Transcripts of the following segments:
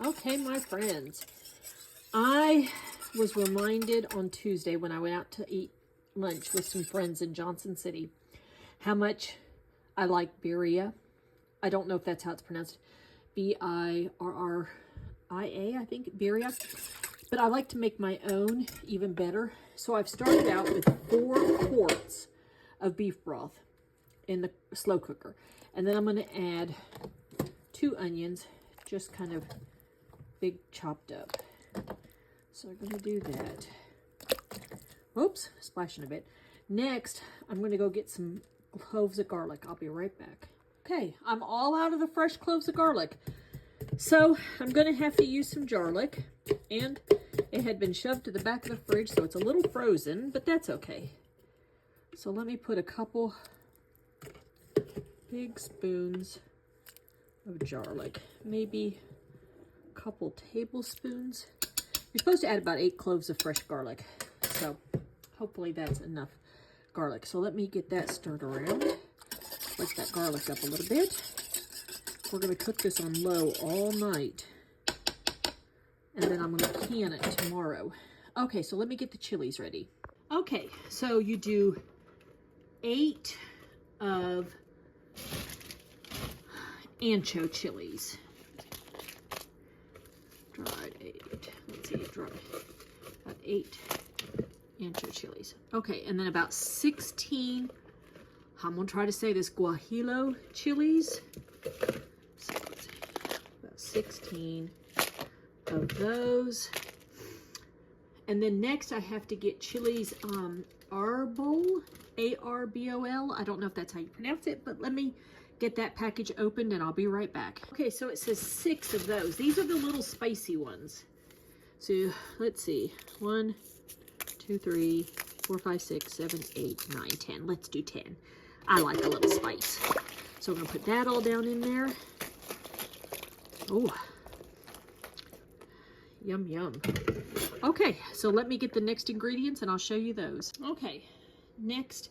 Okay, my friends, I was reminded on Tuesday when I went out to eat lunch with some friends in Johnson City how much I like birria. I don't know if that's how it's pronounced. B-I-R-R-I-A, I think, birria. But I like to make my own even better. So I've started out with 4 quarts of beef broth in the slow cooker. And then I'm going to add 2 onions, just kind of big chopped up. So I'm going to do that. Oops, splashing a bit. Next, I'm going to go get some cloves of garlic. I'll be right back. Okay, I'm all out of the fresh cloves of garlic. So I'm going to have to use some garlic. And it had been shoved to the back of the fridge, so it's a little frozen, but that's okay. So let me put a couple big spoons of garlic. Maybe a couple tablespoons. You're supposed to add about 8 cloves of fresh garlic. So hopefully that's enough garlic. So let me get that stirred around. Wake that garlic up a little bit. We're going to cook this on low all night. And then I'm going to can it tomorrow. Okay, so let me get the chilies ready. Okay, so you do 8 of ancho chilies. Dried 8. Let's see, dried. About 8 ancho chilies. Okay, and then about 16, I'm going to try to say this, guajillo chilies. So let's see, about 16 of those. And then next I have to get chilies arbol, A-R-B-O-L. I don't know if that's how you pronounce it, but let me get that package opened and I'll be right back. Okay, so it says 6 of those. These are the little spicy ones. So let's see, 1, 2, 3, 4, 5, 6, 7, 8, 9, 10. Let's do 10. I like a little spice. So I'm gonna put that all down in there. Oh, yum, yum. Okay, so let me get the next ingredients and I'll show you those. Okay, next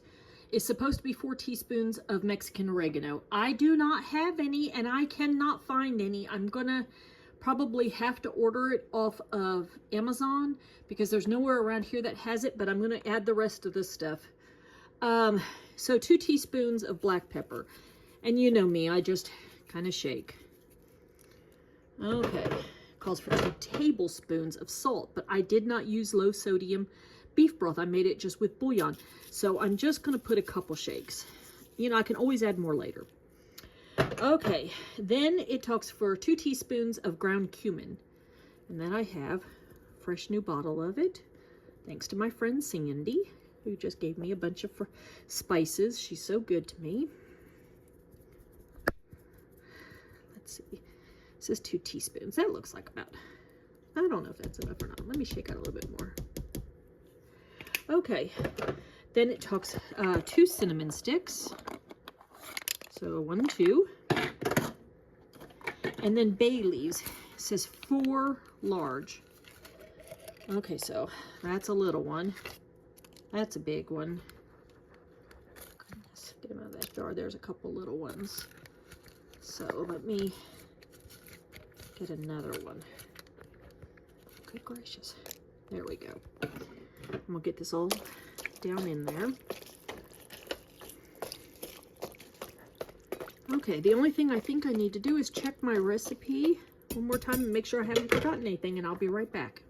is supposed to be 4 teaspoons of Mexican oregano. I do not have any and I cannot find any. I'm gonna probably have to order it off of Amazon because there's nowhere around here that has it, but I'm gonna add the rest of this stuff. So 2 teaspoons of black pepper. And you know me, I just kind of shake. Okay, calls for 2 tablespoons of salt, but I did not use low sodium beef broth. I made it just with bouillon. So I'm just going to put a couple shakes. You know, I can always add more later. Okay, then it talks for 2 teaspoons of ground cumin. And then I have a fresh new bottle of it. Thanks to my friend Sandy, who just gave me a bunch of spices. She's so good to me. Let's see. It says 2 teaspoons. That looks like about, I don't know if that's enough or not. Let me shake out a little bit more. Okay, then it talks 2 cinnamon sticks. So 1, 2. And then bay leaves. It says 4 large. Okay, so that's a little one. That's a big one. Goodness, get them out of that jar. There's a couple little ones. So let me get another one. Good gracious. There we go. I'm gonna get this all down in there. Okay, the only thing I think I need to do is check my recipe one more time and make sure I haven't forgotten anything, and I'll be right back.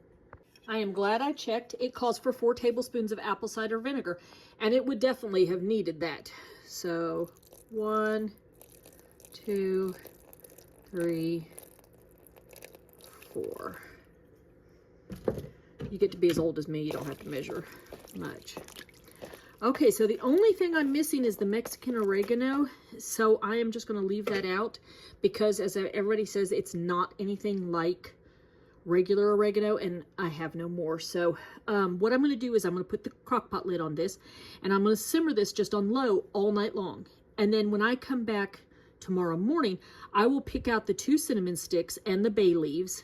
I am glad I checked. It calls for 4 tablespoons of apple cider vinegar, and it would definitely have needed that. So 1, 2, 3, 4. You get to be as old as me, you don't have to measure much. Okay, so the only thing I'm missing is the Mexican oregano, so I am just going to leave that out because, as everybody says, it's not anything like regular oregano, and I have no more. So what I'm going to do is I'm going to put the crock pot lid on this, and I'm going to simmer this just on low all night long. And then when I come back tomorrow morning, I will pick out the 2 cinnamon sticks and the bay leaves,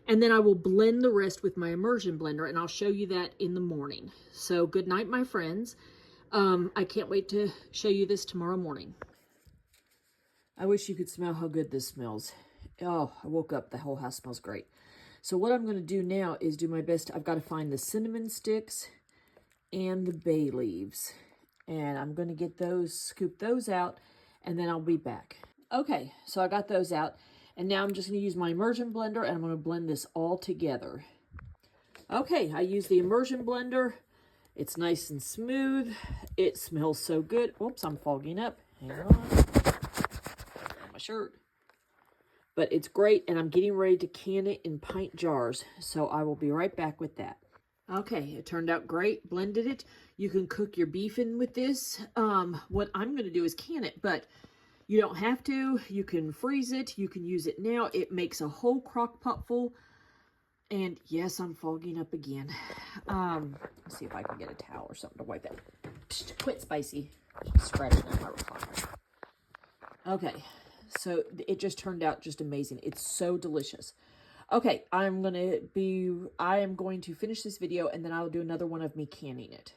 and then I will blend the rest with my immersion blender, and I'll show you that in the morning. So good night, my friends. I can't wait to show you this tomorrow morning. I wish you could smell how good this smells. Oh, I woke up. The whole house smells great. So what I'm going to do now is do my best. I've got to find the cinnamon sticks and the bay leaves. And I'm going to get those, scoop those out, and then I'll be back. Okay, so I got those out. And now I'm just going to use my immersion blender, and I'm going to blend this all together. Okay, I use the immersion blender. It's nice and smooth. It smells so good. Oops, I'm fogging up. Hang on. My shirt. But it's great, and I'm getting ready to can it in pint jars. So I will be right back with that. Okay, it turned out great. Blended it. You can cook your beef in with this. What I'm going to do is can it, but you don't have to. You can freeze it. You can use it now. It makes a whole crock pot full. And yes, I'm fogging up again. Let's see if I can get a towel or something to wipe that. Psst, quit, Spicy. Scratching at my recliner. Okay, so it just turned out just amazing. It's so delicious. Okay, I am going to finish this video, and then I'll do another one of me canning it.